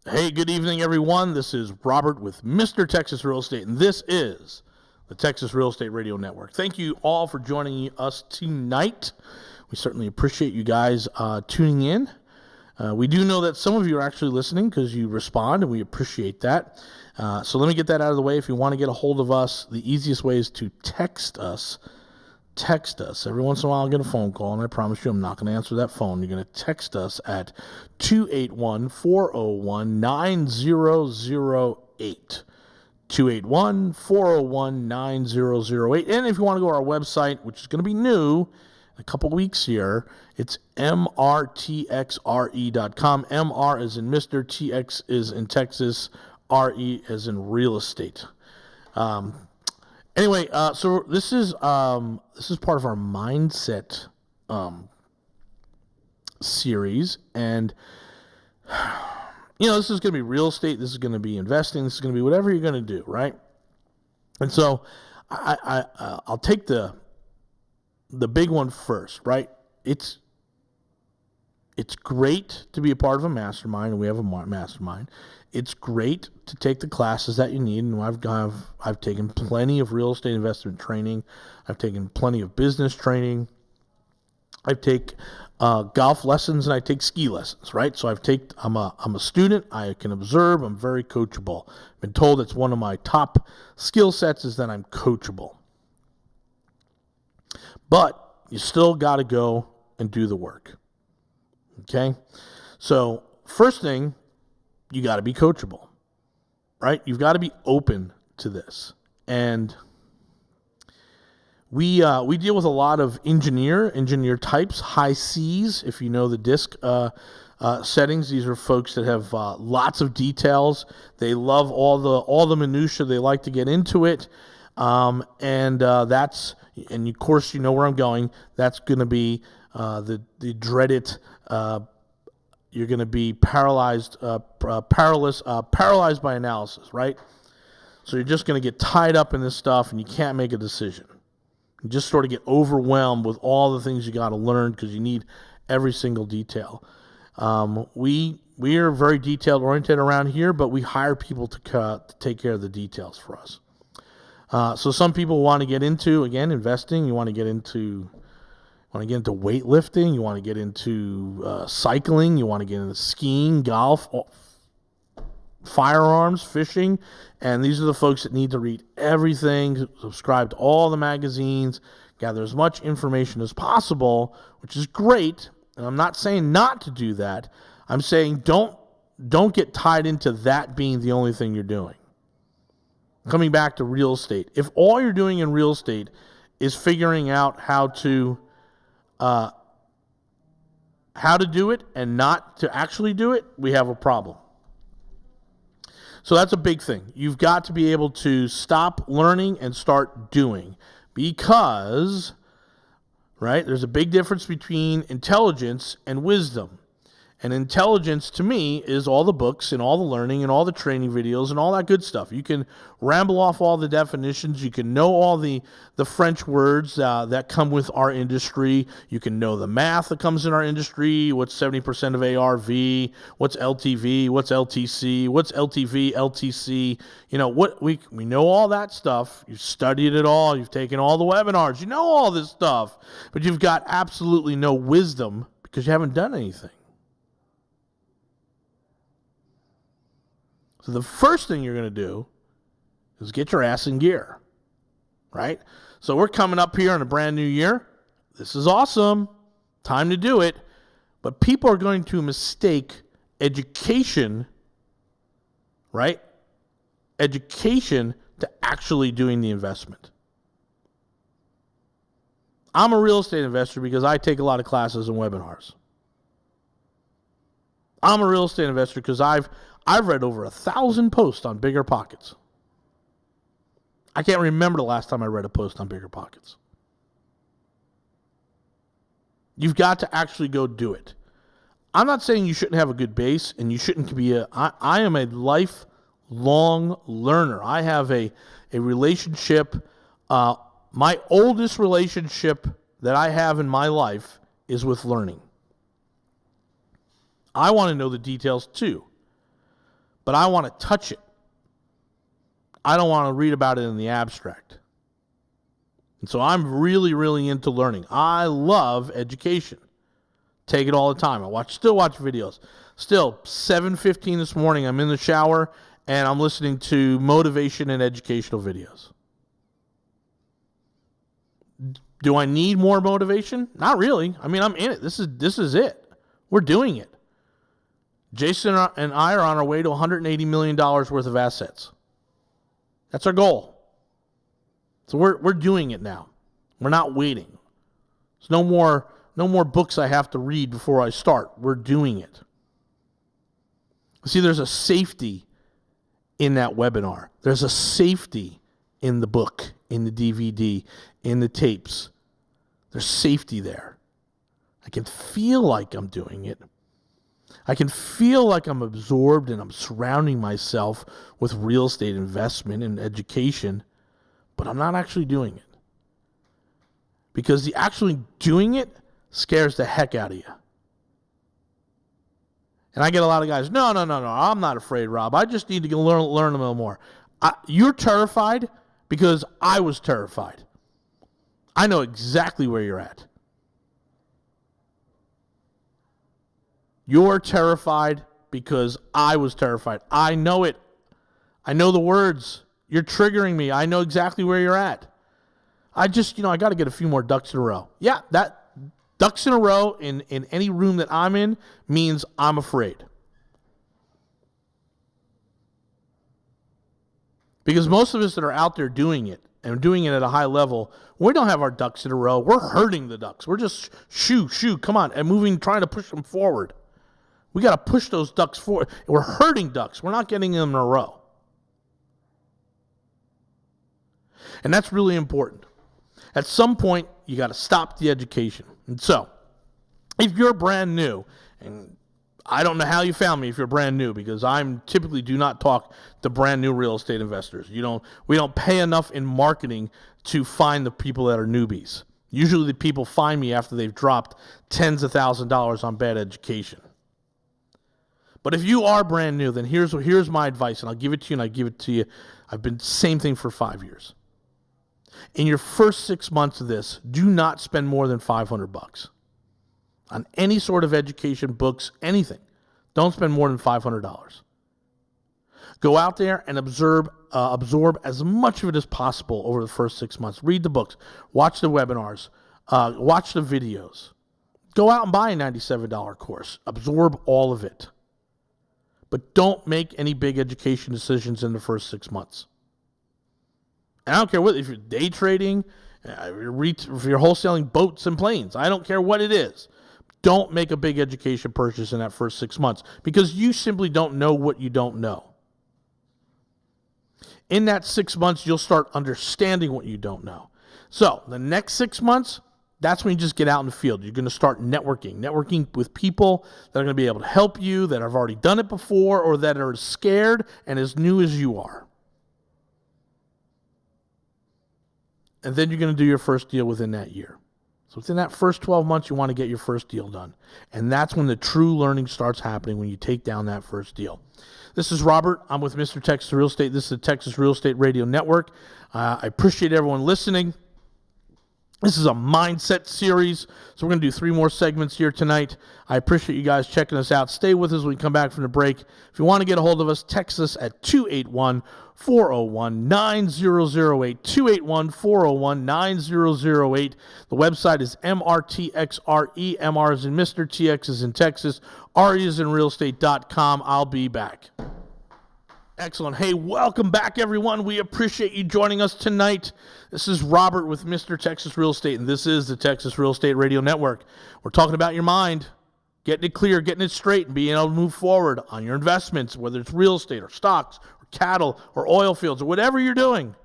Hey, good evening, everyone. This is Robert with Mr. Texas Real Estate, and this is the Texas Real Estate Radio Network. Thank you all for joining us tonight. We certainly appreciate you guys tuning in. We do know that some of you are actually listening because you respond, and we appreciate that. So let me get that out of the way. If you want to get a hold of us, the easiest way is to text us. Every once in a while I'll get a phone call, and I promise you I'm not going to answer that phone. You're going to text us at 281-401-9008. 281-401-9008. And if you want to go to our website, which is going to be new in a couple weeks here, it's mrtxre.com. MR as in Mr., TX is in Texas, RE as in real estate. Anyway, so this is part of our mindset series, and this is going to be real estate. This is going to be investing. This is going to be whatever you're going to do, right? And so I'll take the big one first, right? It's great to be a part of a mastermind, and we have a mastermind. It's great to take the classes that you need, and I've taken plenty of real estate investment training. I've taken plenty of business training. I take golf lessons, and I take ski lessons, right? So I'm a student. I can observe. I'm very coachable. I've been told it's one of my top skill sets is that I'm coachable. But you still got to go and do the work. Okay? So first thing, you got to be coachable, right? You've got to be open to this. And we deal with a lot of engineer types, high C's, if you know the DISC settings. These are folks that have lots of details. They love all the minutia. They like to get into it. And of course, you know where I'm going. That's going to be the dreaded you're going to be paralyzed by analysis, right? So you're just going to get tied up in this stuff, and you can't make a decision. You just sort of get overwhelmed with all the things you got to learn because you need every single detail. We are very detail oriented around here, but we hire people to take care of the details for us. So some people want to get into, again, investing. You want to get into weightlifting, you want to get into cycling, you want to get into skiing, golf, firearms, fishing, and these are the folks that need to read everything, subscribe to all the magazines, gather as much information as possible, which is great, and I'm not saying not to do that. I'm saying don't get tied into that being the only thing you're doing. Coming back to real estate, if all you're doing in real estate is figuring out how to do it and not to actually do it, we have a problem. So that's a big thing. You've got to be able to stop learning and start doing, because, right, there's a big difference between intelligence and wisdom. And intelligence, to me, is all the books and all the learning and all the training videos and all that good stuff. You can ramble off all the definitions. You can know all the French words that come with our industry. You can know the math that comes in our industry. What's 70% of ARV? What's LTV? What's LTC? What's LTV, LTC? We know all that stuff. You've studied it all. You've taken all the webinars. You know all this stuff. But you've got absolutely no wisdom because you haven't done anything. So the first thing you're going to do is get your ass in gear, right? So we're coming up here in a brand new year. This is awesome. Time to do it. But people are going to mistake education, right? Education to actually doing the investment. I'm a real estate investor because I take a lot of classes and webinars. I'm a real estate investor because I've read over 1,000 posts on Bigger Pockets. I can't remember the last time I read a post on Bigger Pockets. You've got to actually go do it. I'm not saying you shouldn't have a good base and you shouldn't be I am a lifelong learner. I have a relationship. My oldest relationship that I have in my life is with learning. I want to know the details too. but I want to touch it. I don't want to read about it in the abstract. And so I'm really, really into learning. I love education. Take it all the time. Still watch videos. Still, 7:15 this morning, I'm in the shower, and I'm listening to motivation and educational videos. Do I need more motivation? Not really. I mean, I'm in it. This is it. We're doing it. Jason and I are on our way to $180 million worth of assets. That's our goal. So we're doing it now. We're not waiting. There's no more books I have to read before I start. We're doing it. See, there's a safety in that webinar. There's a safety in the book, in the DVD, in the tapes. There's safety there. I can feel like I'm doing it. I can feel like I'm absorbed and I'm surrounding myself with real estate investment and education, but I'm not actually doing it. Because the actually doing it scares the heck out of you. And I get a lot of guys, no, I'm not afraid, Rob. I just need to learn a little more. You're terrified because I was terrified. I know exactly where you're at. You're terrified because I was terrified. I know it. I know the words. You're triggering me. I know exactly where you're at. I just, I got to get a few more ducks in a row. Yeah, that ducks in a row in any room that I'm in means I'm afraid. Because most of us that are out there doing it, and doing it at a high level, we don't have our ducks in a row. We're hurting the ducks. We're just, shoo, come on, and moving, trying to push them forward. We got to push those ducks forward. We're hurting ducks. We're not getting them in a row. And that's really important. At some point, you got to stop the education. And so, if you're brand new, and I don't know how you found me if you're brand new, because I'm typically do not talk to brand new real estate investors. We don't pay enough in marketing to find the people that are newbies. Usually the people find me after they've dropped tens of thousands of dollars on bad education. But if you are brand new, then here's my advice, and I'll give it to you, and I give it to you. I've been same thing for 5 years. In your first 6 months of this, do not spend more than $500 on any sort of education, books, anything. Don't spend more than $500. Go out there and absorb as much of it as possible over the first 6 months. Read the books, watch the webinars, watch the videos. Go out and buy a $97 course. Absorb all of it. But don't make any big education decisions in the first 6 months. And I don't care if you're day trading, if you're wholesaling boats and planes. I don't care what it is. Don't make a big education purchase in that first 6 months because you simply don't know what you don't know. In that 6 months, you'll start understanding what you don't know. So the next 6 months, that's when you just get out in the field. You're going to start networking with people that are going to be able to help you, that have already done it before, or that are as scared and as new as you are. And then you're going to do your first deal within that year. So within that first 12 months, you want to get your first deal done. And that's when the true learning starts happening, when you take down that first deal. This is Robert. I'm with Mr. Texas Real Estate. This is the Texas Real Estate Radio Network. I appreciate everyone listening. This is a mindset series, so we're going to do 3 more segments here tonight. I appreciate you guys checking us out. Stay with us when we come back from the break. If you want to get a hold of us, text us at 281-401-9008, 281-401-9008. The website is MRTXRE, MR is in Mr., TX is in Texas, RE is in realestate.com. I'll be back. Excellent. Hey, welcome back, everyone. We appreciate you joining us tonight. This is Robert with Mr. Texas Real Estate, and this is the Texas Real Estate Radio Network. We're talking about your mind, getting it clear, getting it straight, and being able to move forward on your investments, whether it's real estate or stocks or cattle or oil fields or whatever you're doing.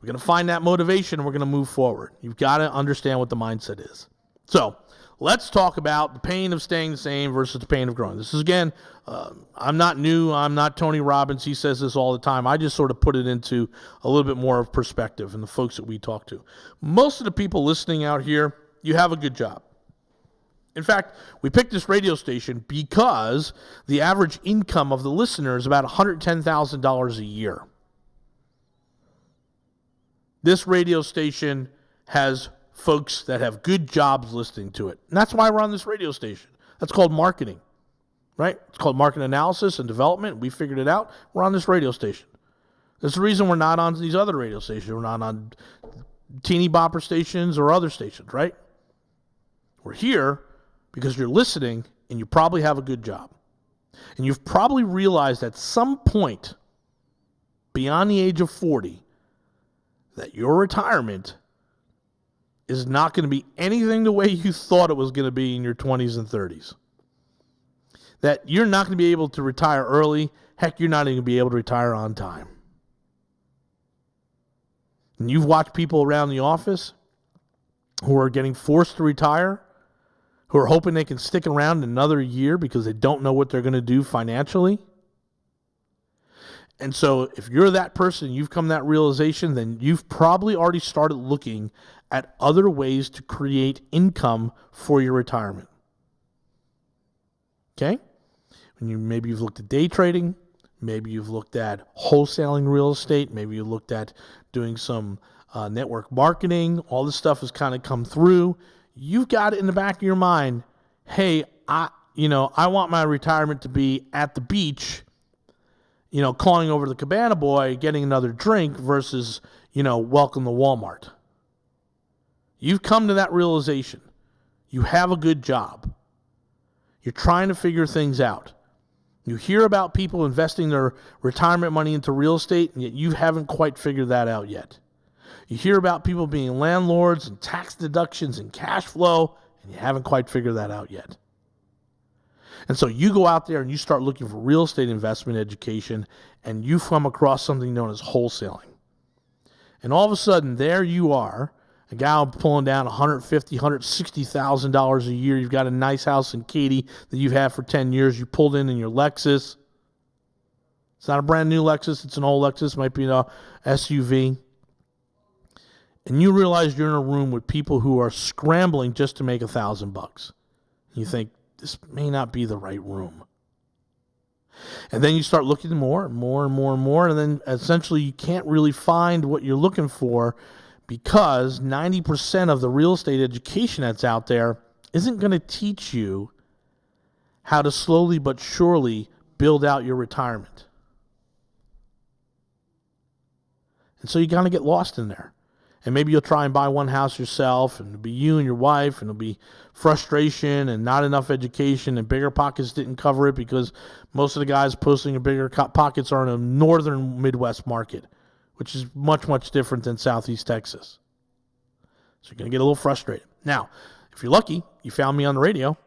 We're going to find that motivation, and we're going to move forward. You've got to understand what the mindset is. So, let's talk about the pain of staying the same versus the pain of growing. This is, again, I'm not new. I'm not Tony Robbins. He says this all the time. I just sort of put it into a little bit more of perspective in the folks that we talk to. Most of the people listening out here, you have a good job. In fact, we picked this radio station because the average income of the listener is about $110,000 a year. This radio station has folks that have good jobs listening to it. And that's why we're on this radio station. That's called marketing, right? It's called market analysis and development. We figured it out. We're on this radio station. There's the reason we're not on these other radio stations. We're not on teeny bopper stations or other stations, right? We're here because you're listening and you probably have a good job. And you've probably realized at some point beyond the age of 40 that your retirement is not going to be anything the way you thought it was going to be in your 20s and 30s. That you're not going to be able to retire early. Heck, you're not even going to be able to retire on time. And you've watched people around the office who are getting forced to retire, who are hoping they can stick around another year because they don't know what they're going to do financially. And so if you're that person, you've come to that realization, then you've probably already started looking at other ways to create income for your retirement. Okay? Maybe you've looked at day trading. Maybe you've looked at wholesaling real estate. Maybe you looked at doing some network marketing. All this stuff has kind of come through. You've got it in the back of your mind, hey, I want my retirement to be at the beach, calling over the cabana boy, getting another drink versus, welcome to Walmart. You've come to that realization. You have a good job. You're trying to figure things out. You hear about people investing their retirement money into real estate, and yet you haven't quite figured that out yet. You hear about people being landlords and tax deductions and cash flow, and you haven't quite figured that out yet. And so you go out there and you start looking for real estate investment education, and you come across something known as wholesaling. And all of a sudden, there you are, a guy pulling down $150,000, $160,000 a year. You've got a nice house in Katy that you've had for 10 years. You pulled in your Lexus. It's not a brand new Lexus. It's an old Lexus. It might be an SUV. And you realize you're in a room with people who are scrambling just to make $1,000. You think, this may not be the right room. And then you start looking more and more and more and more, and then essentially you can't really find what you're looking for because 90% of the real estate education that's out there isn't going to teach you how to slowly but surely build out your retirement. And so you kind of get lost in there. And maybe you'll try and buy one house yourself, and it'll be you and your wife, and it'll be frustration and not enough education, and Bigger Pockets didn't cover it because most of the guys posting in Bigger Pockets are in a northern Midwest market, which is much, much different than Southeast Texas. So you're going to get a little frustrated. Now, if you're lucky, you found me on the radio.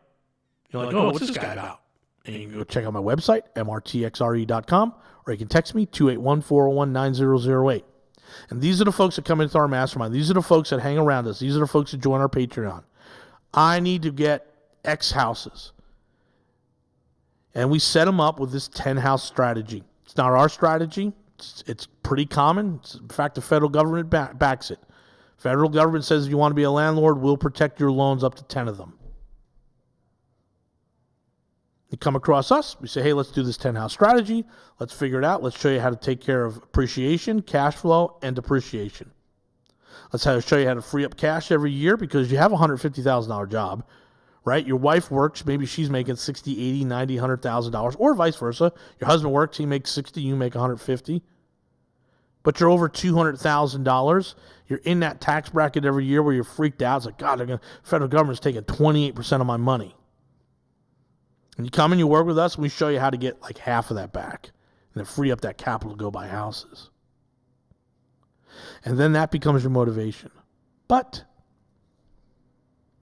You're like, what's this guy about? And you can go check out my website, mrtxre.com, or you can text me, 281-401-9008. And these are the folks that come into our mastermind. These are the folks that hang around us. These are the folks that join our Patreon. I need to get X houses. And we set them up with this 10-house strategy. It's not our strategy. It's pretty common. In fact, the federal government backs it. Federal government says if you want to be a landlord, we'll protect your loans up to 10 of them. You come across us, we say, hey, let's do this 10-house strategy. Let's figure it out. Let's show you how to take care of appreciation, cash flow, and depreciation. Let's show you how to free up cash every year because you have a $150,000 job, right? Your wife works. Maybe she's making $60,000, $80,000, $90,000, $100,000, or vice versa. Your husband works. He makes $60,000, you make $150,000. But you're over $200,000. You're in that tax bracket every year where you're freaked out. It's like, God, the federal government's taking 28% of my money. And you come and you work with us, and we show you how to get like half of that back and then free up that capital to go buy houses. And then that becomes your motivation. But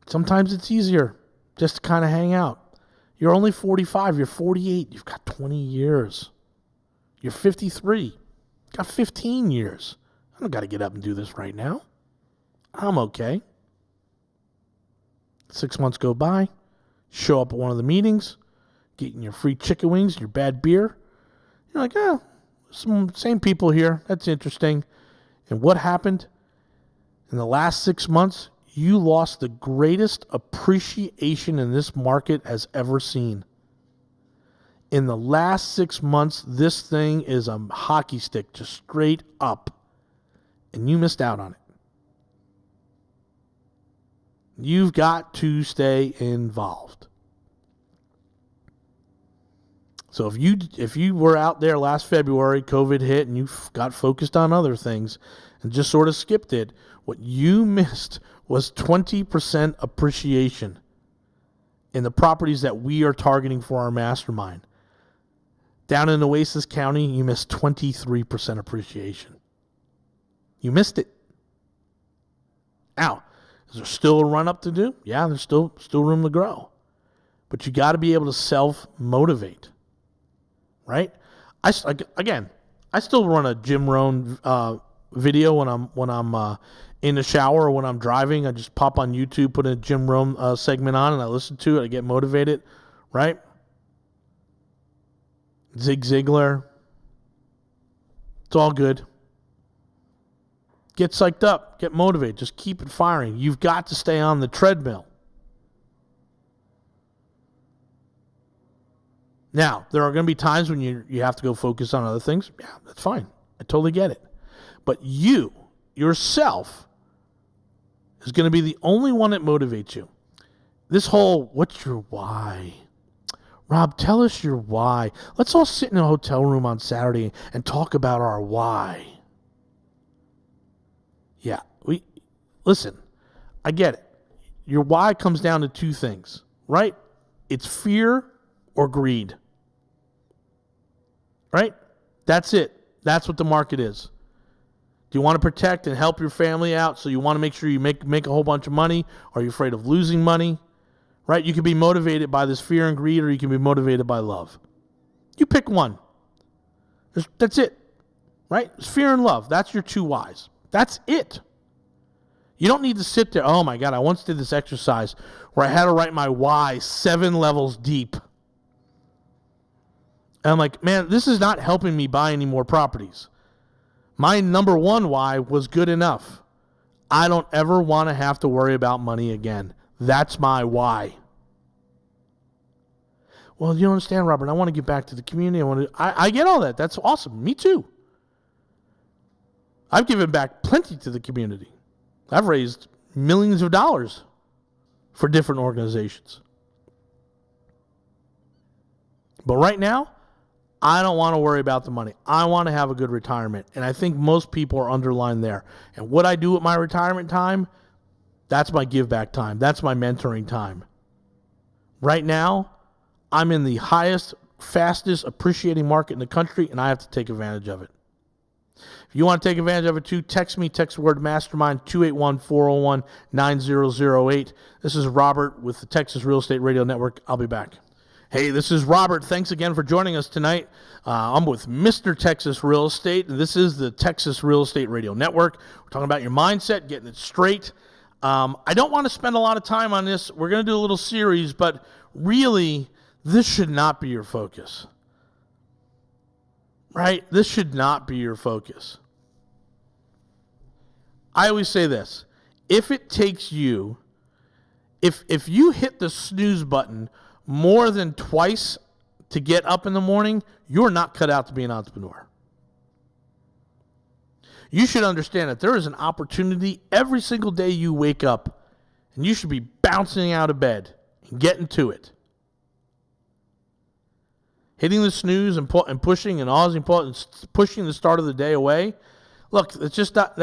sometimes it's easier just to kind of hang out. You're only 45. You're 48. You've got 20 years. You're 53. You've got 15 years. I don't got to get up and do this right now. I'm okay. 6 months go by. Show up at one of the meetings, getting your free chicken wings, your bad beer. You're like, same people here. That's interesting. And what happened? In the last 6 months, you lost the greatest appreciation in this market has ever seen. In the last 6 months, this thing is a hockey stick, just straight up. And you missed out on it. You've got to stay involved. So if you were out there last February, COVID hit, and you got focused on other things and just sort of skipped it, what you missed was 20% appreciation in the properties that we are targeting for our mastermind. Down in Oasis County, you missed 23% appreciation. You missed it. Now, is there still a run-up to do? Yeah, there's still room to grow. But you got to be able to self-motivate, right? I still run a Jim Rohn video when I'm in the shower or when I'm driving. I just pop on YouTube, put a Jim Rohn segment on, and I listen to it. I get motivated, right? Zig Ziglar. It's all good. Get psyched up. Get motivated. Just keep it firing. You've got to stay on the treadmill. Now, there are going to be times when you have to go focus on other things. Yeah, that's fine. I totally get it. But you, yourself, is going to be the only one that motivates you. This whole, what's your why? Rob, tell us your why. Let's all sit in a hotel room on Saturday and talk about our why. Yeah, listen, I get it. Your why comes down to two things, right? It's fear or greed, right? That's it. That's what the market is. Do you want to protect and help your family out, so you want to make sure you make a whole bunch of money? Or are you afraid of losing money? Right? You can be motivated by this fear and greed, or you can be motivated by love. You pick one. That's it, right? It's fear and love. That's your two whys. That's it. You don't need to sit there. Oh my God, I once did this exercise where I had to write my why 7 levels deep. And I'm like, man, this is not helping me buy any more properties. My number one why was good enough. I don't ever want to have to worry about money again. That's my why. Well, you don't understand, Robert. I want to get back to the community. I get all that. That's awesome. Me too. I've given back plenty to the community. I've raised millions of dollars for different organizations. But right now, I don't want to worry about the money. I want to have a good retirement. And I think most people are underlined there. And what I do with my retirement time, that's my give back time. That's my mentoring time. Right now, I'm in the highest, fastest appreciating market in the country, and I have to take advantage of it. If you want to take advantage of it too, text me, text the word mastermind, 281-401-9008. This is Robert with the Texas Real Estate Radio Network. I'll be back. Hey, this is Robert. Thanks again for joining us tonight. I'm with Mr. Texas Real Estate, and this is the Texas Real Estate Radio Network. We're talking about your mindset, getting it straight. I don't want to spend a lot of time on this. We're going to do a little series, but really, this should not be your focus. Right? This should not be your focus. I always say this. If it takes you, if you hit the snooze button more than twice to get up in the morning, you're not cut out to be an entrepreneur. You should understand that there is an opportunity every single day you wake up, and you should be bouncing out of bed and getting to it. Hitting the snooze and pushing and pushing the start of the day away. Look, it's just not,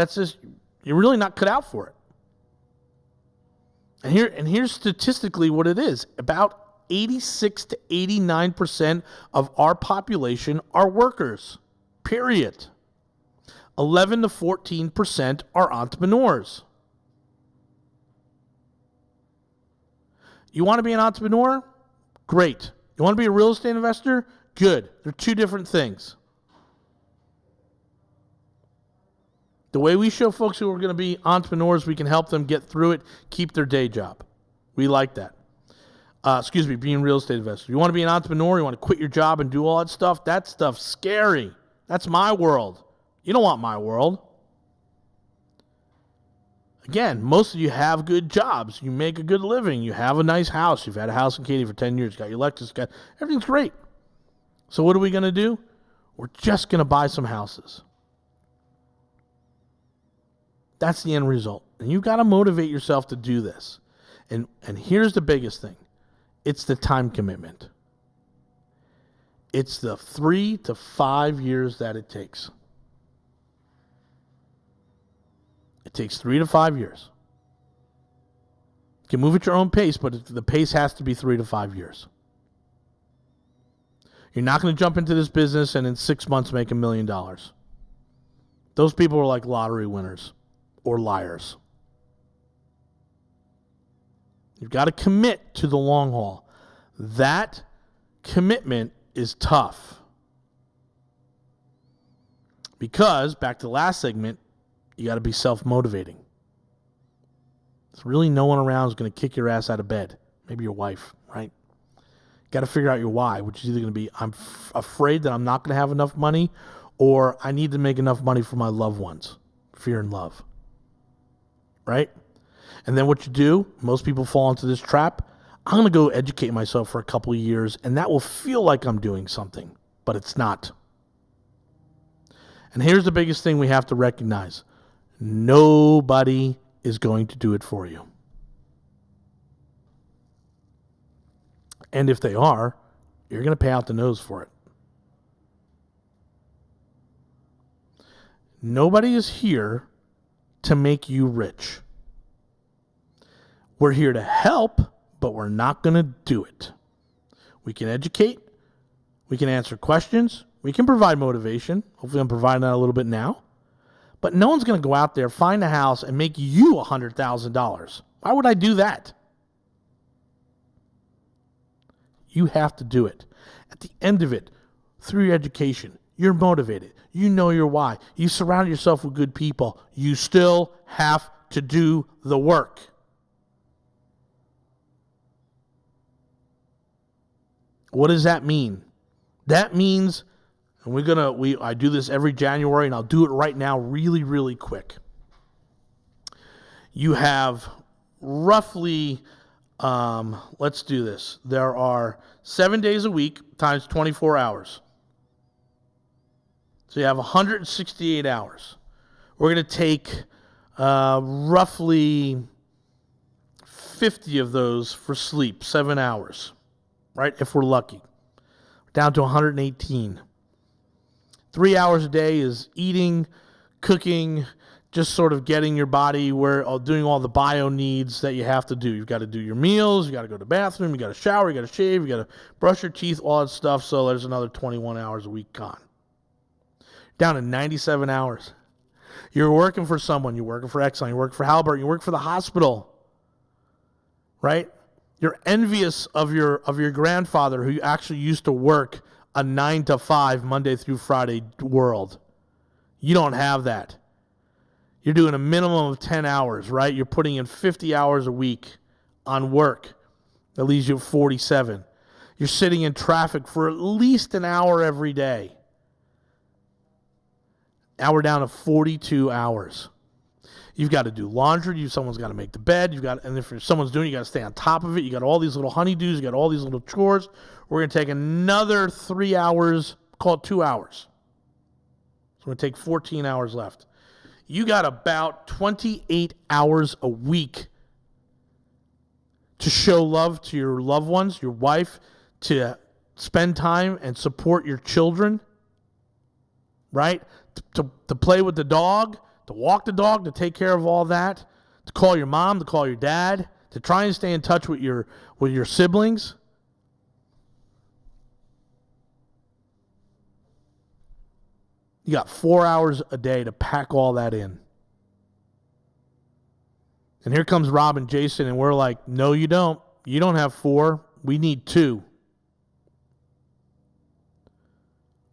you're really not cut out for it. And here's statistically what it is. About 86 to 89% of our population are workers. Period. 11 to 14% are entrepreneurs. You want to be an entrepreneur? Great. You want to be a real estate investor? Good. They're two different things. The way we show folks who are going to be entrepreneurs, we can help them get through it, keep their day job. We like that. Being a real estate investor. You want to be an entrepreneur, you want to quit your job and do all that stuff's scary. That's my world. You don't want my world. Again, most of you have good jobs. You make a good living. You have a nice house. You've had a house in Katy for 10 years. You got your Lexus. Everything's great. So what are we going to do? We're just going to buy some houses. That's the end result. And you've got to motivate yourself to do this. And here's the biggest thing. It's the time commitment. It's the 3 to 5 years that it takes. It takes 3 to 5 years. You can move at your own pace, but the pace has to be 3 to 5 years. You're not going to jump into this business and in 6 months make $1 million. Those people are like lottery winners or liars. You've got to commit to the long haul. That commitment is tough. Because, back to the last segment, you got to be self-motivating. There's really no one around who's going to kick your ass out of bed. Maybe your wife, right? Got to figure out your why, which is either going to be, I'm afraid that I'm not going to have enough money, or I need to make enough money for my loved ones. Fear and love. Right? And then what you do, most people fall into this trap. I'm going to go educate myself for a couple of years, and that will feel like I'm doing something, but it's not. And here's the biggest thing we have to recognize. Nobody is going to do it for you. And if they are, you're going to pay out the nose for it. Nobody is here to make you rich. We're here to help, but we're not going to do it. We can educate. We can answer questions. We can provide motivation. Hopefully I'm providing that a little bit now. But no one's going to go out there, find a house, and make you $100,000. Why would I do that? You have to do it. At the end of it, through your education, you're motivated. You know your why. You surround yourself with good people. You still have to do the work. What does that mean? That means, and I do this every January, and I'll do it right now really, really quick. You have roughly, let's do this. There are 7 days a week times 24 hours. So you have 168 hours. We're going to take roughly 50 of those for sleep, 7 hours, right? If we're lucky. Down to 118. 3 hours a day is eating, cooking, just sort of getting your body doing all the bio needs that you have to do. You've got to do your meals, you got to go to the bathroom, you got to shower, you got to shave, you got to brush your teeth, all that stuff. So there's another 21 hours a week gone. Down to 97 hours. You're working for someone. You're working for Exxon. You're working for Halliburton. You work for the hospital. Right? You're envious of your grandfather who actually used to work a 9 to 5 Monday through Friday world. You don't have that. You're doing a minimum of 10 hours, right? You're putting in 50 hours a week on work. That leaves you at 47. You're sitting in traffic for at least an hour every day. Now we're down to 42 hours. You've got to do laundry. Someone's got to make the bed. And if someone's doing it, you got to stay on top of it. You got all these little honeydews. You got all these little chores. We're going to take another 3 hours, call it 2 hours. So we're going to take 14 hours left. You got about 28 hours a week to show love to your loved ones, your wife, to spend time and support your children, right? To play with the dog, to walk the dog, to take care of all that, to call your mom, to call your dad, to try and stay in touch with your siblings. You got 4 hours a day to pack all that in. And here comes Rob and Jason, and we're like, no, you don't. You don't have 4. We need 2.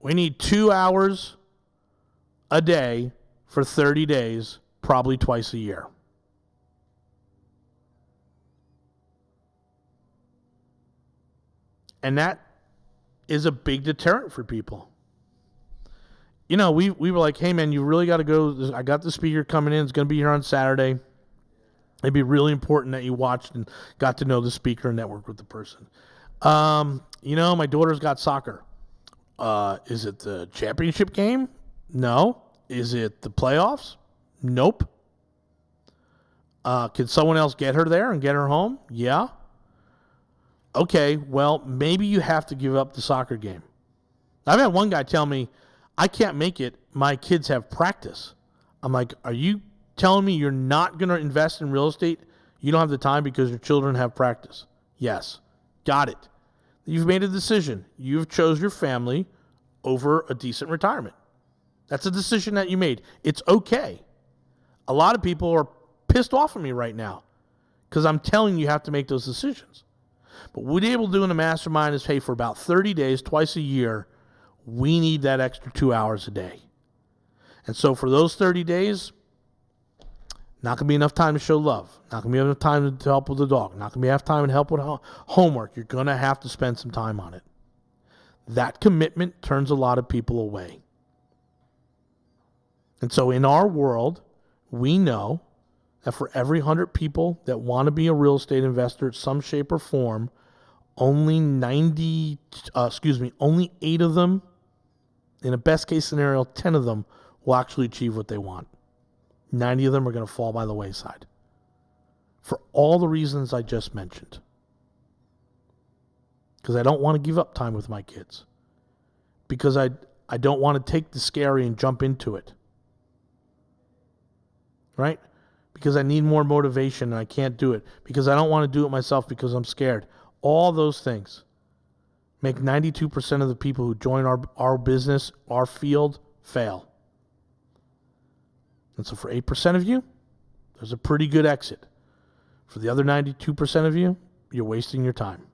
We need 2 hours a day for 30 days, probably twice a year. And that is a big deterrent for people. You know, we were like, hey, man, you really got to go. I got the speaker coming in. It's going to be here on Saturday. It'd be really important that you watched and got to know the speaker and network with the person. My daughter's got soccer. Is it the championship game? No. Is it the playoffs? Nope. Can someone else get her there and get her home? Yeah. Okay, well, maybe you have to give up the soccer game. I've had one guy tell me, I can't make it. My kids have practice. I'm like, are you telling me you're not going to invest in real estate? You don't have the time because your children have practice. Yes. Got it. You've made a decision. You've chose your family over a decent retirement. That's a decision that you made. It's okay. A lot of people are pissed off at me right now because I'm telling you have to make those decisions. But what we're able to do in a mastermind is, hey, for about 30 days, twice a year, we need that extra 2 hours a day. And so for those 30 days, not going to be enough time to show love. Not going to be enough time to help with the dog. Not going to be enough time to help with homework. You're going to have to spend some time on it. That commitment turns a lot of people away. And so in our world, we know that for every 100 people that want to be a real estate investor in some shape or form, only 8 of them, in a best case scenario, 10 of them will actually achieve what they want. 90 of them are going to fall by the wayside for all the reasons I just mentioned. Because I don't want to give up time with my kids. Because I don't want to take the scary and jump into it. Right? Because I need more motivation and I can't do it. Because I don't want to do it myself because I'm scared. All those things make 92% of the people who join our business, our field, fail. And so for 8% of you, there's a pretty good exit. For the other 92% of you, you're wasting your time.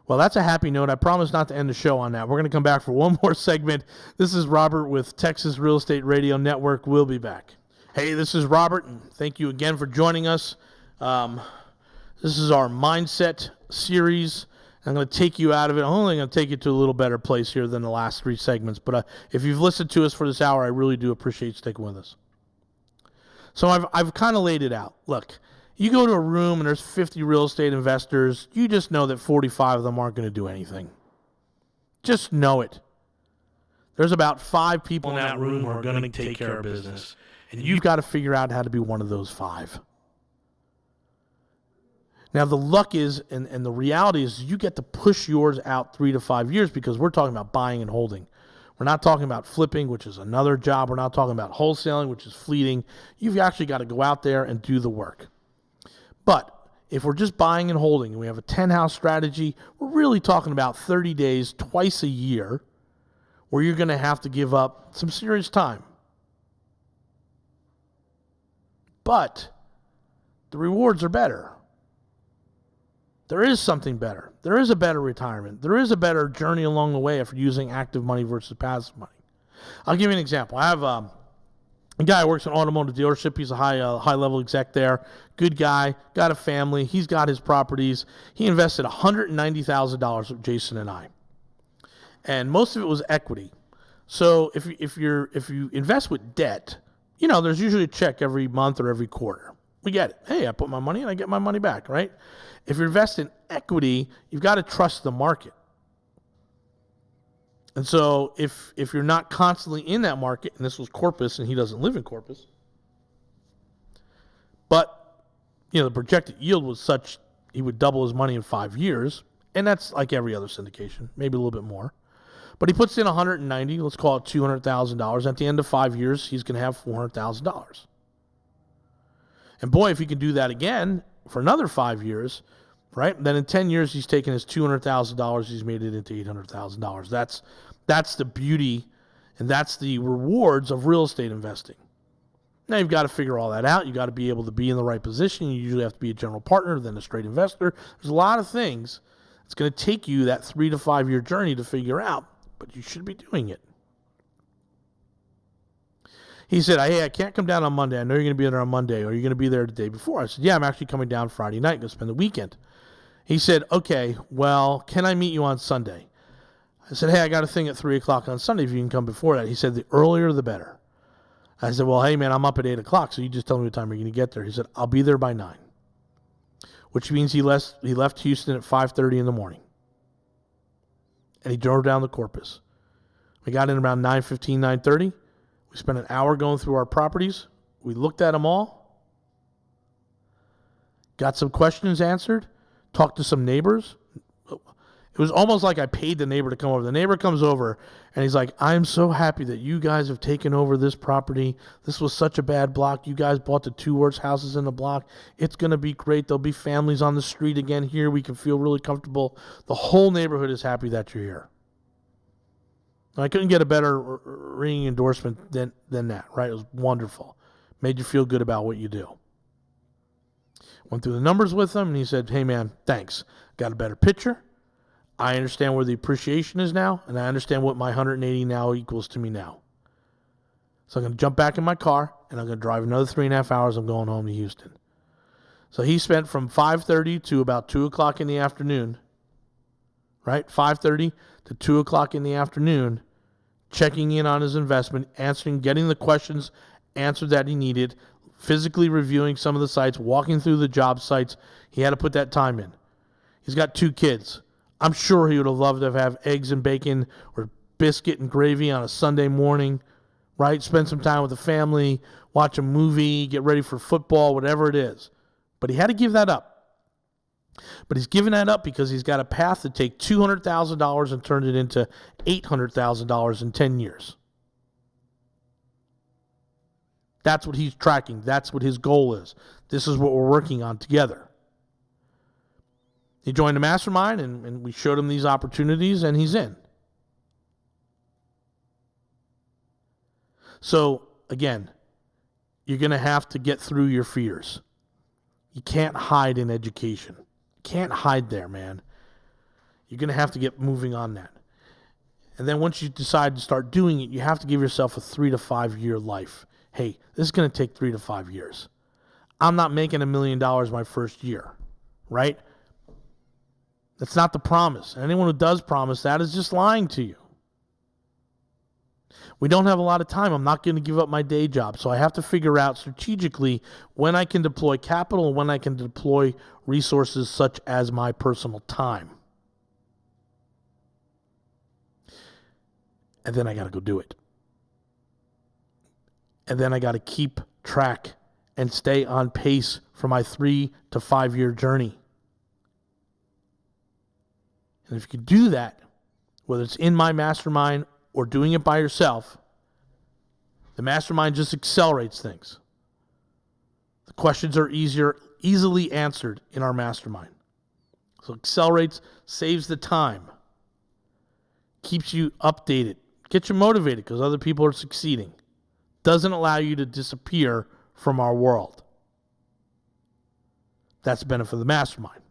Well, that's a happy note. I promise not to end the show on that. We're going to come back for one more segment. This is Robert with Texas Real Estate Radio Network. We'll be back. Hey, this is Robert, and thank you again for joining us. This is our Mindset series. I'm going to take you out of it. I'm only going to take you to a little better place here than the last 3 segments. But if you've listened to us for this hour, I really do appreciate you sticking with us. So I've kind of laid it out. Look, you go to a room and there's 50 real estate investors. You just know that 45 of them aren't going to do anything. Just know it. There's about 5 people in that room who are going to take care of business. And you've got to figure out how to be one of those 5. Now, the luck is, and the reality is, you get to push yours out 3 to 5 years because we're talking about buying and holding. We're not talking about flipping, which is another job. We're not talking about wholesaling, which is fleeting. You've actually got to go out there and do the work. But if we're just buying and holding and we have a 10-house strategy, we're really talking about 30 days twice a year where you're going to have to give up some serious time. But the rewards are better. There is something better. There is a better retirement. There is a better journey along the way if you're using active money versus passive money. I'll give you an example. I have a guy who works in an automotive dealership. He's a high-level exec there. Good guy. Got a family. He's got his properties. He invested $190,000 with Jason and I. And most of it was equity. So if you invest with debt, there's usually a check every month or every quarter. We get it. Hey, I put my money in, I get my money back, right? If you invest in equity, you've got to trust the market. And so if you're not constantly in that market, and this was Corpus, and he doesn't live in Corpus, but the projected yield was such he would double his money in 5 years, and that's like every other syndication, maybe a little bit more. But he puts in $190, let's call it $200,000. At the end of 5 years, he's going to have $400,000. And boy, if he can do that again for another 5 years, right? Then in 10 years, he's taken his $200,000, he's made it into $800,000. That's the beauty, and that's the rewards of real estate investing. Now you've got to figure all that out. You've got to be able to be in the right position. You usually have to be a general partner, then a straight investor. There's a lot of things. It's going to take you that 3 to 5 year journey to figure out, but you should be doing it. He said, hey, I can't come down on Monday. I know you're going to be there on Monday, or you're going to be there the day before. I said, yeah, I'm actually coming down Friday night. Going to spend the weekend. He said, okay, well, can I meet you on Sunday? I said, hey, I got a thing at 3 o'clock on Sunday if you can come before that. He said, the earlier the better. I said, well, hey, man, I'm up at 8 o'clock, so you just tell me what time you're going to get there. He said, I'll be there by 9, which means he left Houston at 5:30 in the morning, and he drove down to Corpus. We got in around 9:15, 9:30. We spent an hour going through our properties. We looked at them all, got some questions answered, talked to some neighbors. It was almost like I paid the neighbor to come over. The neighbor comes over, and he's like, I'm so happy that you guys have taken over this property. This was such a bad block. You guys bought the 2 worst houses in the block. It's going to be great. There'll be families on the street again here. We can feel really comfortable. The whole neighborhood is happy that you're here. I couldn't get a better ringing endorsement than that, right? It was wonderful. Made you feel good about what you do. Went through the numbers with him, and he said, hey, man, thanks. Got a better picture. I understand where the appreciation is now, and I understand what my 180 now equals to me now. So I'm going to jump back in my car, and I'm going to drive another 3.5 hours. I'm going home to Houston. So he spent from 5:30 to about 2 o'clock in the afternoon, right? 5:30 to 2 o'clock in the afternoon, checking in on his investment, getting the questions answered that he needed, physically reviewing some of the sites, walking through the job sites. He had to put that time in. He's got 2 kids. I'm sure he would have loved to have eggs and bacon or biscuit and gravy on a Sunday morning, right? Spend some time with the family, watch a movie, get ready for football, whatever it is. But he had to give that up. But he's giving that up because he's got a path to take $200,000 and turn it into $800,000 in 10 years. That's what he's tracking. That's what his goal is. This is what we're working on together. He joined the mastermind, and we showed him these opportunities, and he's in. So, again, you're going to have to get through your fears. You can't hide in education. You can't hide there, man. You're going to have to get moving on that. And then once you decide to start doing it, you have to give yourself a 3 to 5 year life. Hey, this is going to take 3 to 5 years. I'm not making $1 million my first year, right? That's not the promise. Anyone who does promise that is just lying to you. We don't have a lot of time. I'm not going to give up my day job. So I have to figure out strategically when I can deploy capital and when I can deploy resources such as my personal time. And then I got to go do it. And then I got to keep track and stay on pace for my 3 to 5 year journey. And if you can do that, whether it's in my mastermind or doing it by yourself, the mastermind just accelerates things. The questions are easily answered in our mastermind. So accelerates, saves the time, keeps you updated, gets you motivated because other people are succeeding. Doesn't allow you to disappear from our world. That's the benefit of the mastermind.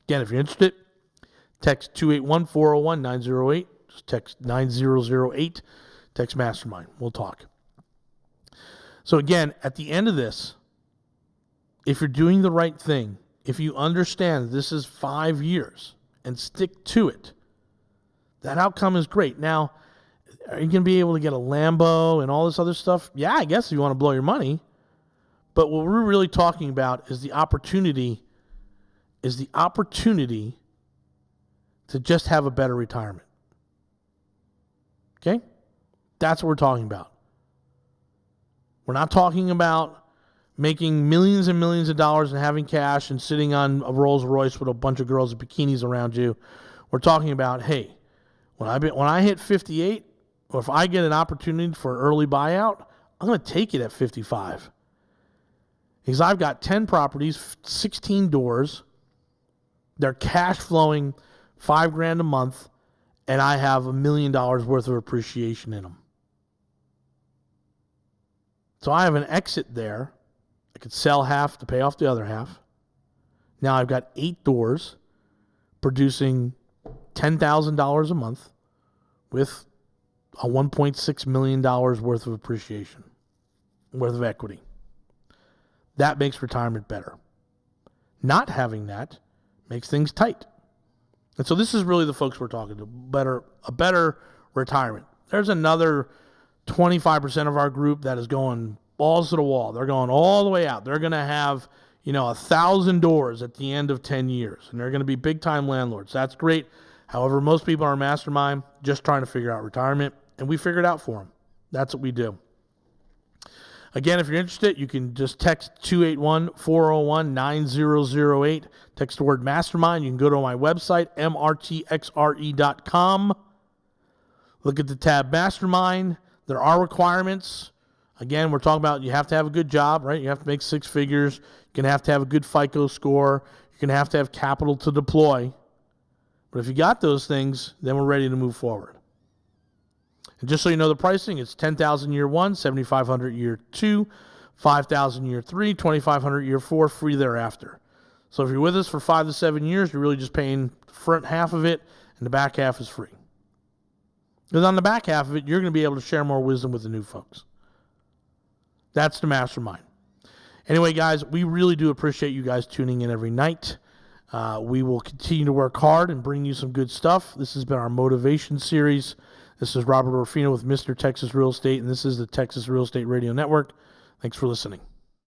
Again, if you're interested, text 281-401-9008. Just text 9008. Text mastermind. We'll talk. So again, at the end of this, if you're doing the right thing, if you understand this is 5 years and stick to it, that outcome is great. Now, are you going to be able to get a Lambo and all this other stuff? Yeah, I guess if you want to blow your money. But what we're really talking about is the opportunity to just have a better retirement. Okay? That's what we're talking about. We're not talking about making millions and millions of dollars and having cash and sitting on a Rolls Royce with a bunch of girls in bikinis around you. We're talking about, hey, when I hit 58, or if I get an opportunity for an early buyout, I'm going to take it at 55. Because I've got 10 properties, 16 doors. They're cash flowing $5,000 a month, and I have $1 million worth of appreciation in them. So I have an exit there. I could sell half to pay off the other half. Now I've got 8 doors producing $10,000 a month with a $1.6 million worth of appreciation, worth of equity. That makes retirement better. Not having that makes things tight. And so this is really the folks we're talking to, a better retirement. There's another 25% of our group that is going balls to the wall. They're going all the way out. They're going to have, 1,000 doors at the end of 10 years, and they're going to be big-time landlords. That's great. However, most people are mastermind just trying to figure out retirement, and we figure it out for them. That's what we do. Again, if you're interested, you can just text 281-401-9008. Text the word mastermind. You can go to my website, mrtxre.com. Look at the tab mastermind. There are requirements. Again, we're talking about you have to have a good job, right? You have to make 6 figures. You're going to have a good FICO score. You're going to have capital to deploy. But if you got those things, then we're ready to move forward. And just so you know the pricing, it's $10,000 year 1, $7,500 year 2, $5,000 year 3, $2,500 year 4, free thereafter. So if you're with us for 5 to 7 years, you're really just paying the front half of it, and the back half is free. Because on the back half of it, you're going to be able to share more wisdom with the new folks. That's the mastermind. Anyway, guys, we really do appreciate you guys tuning in every night. We will continue to work hard and bring you some good stuff. This has been our motivation series. This is Robert Orfino with Mr. Texas Real Estate, and this is the Texas Real Estate Radio Network. Thanks for listening.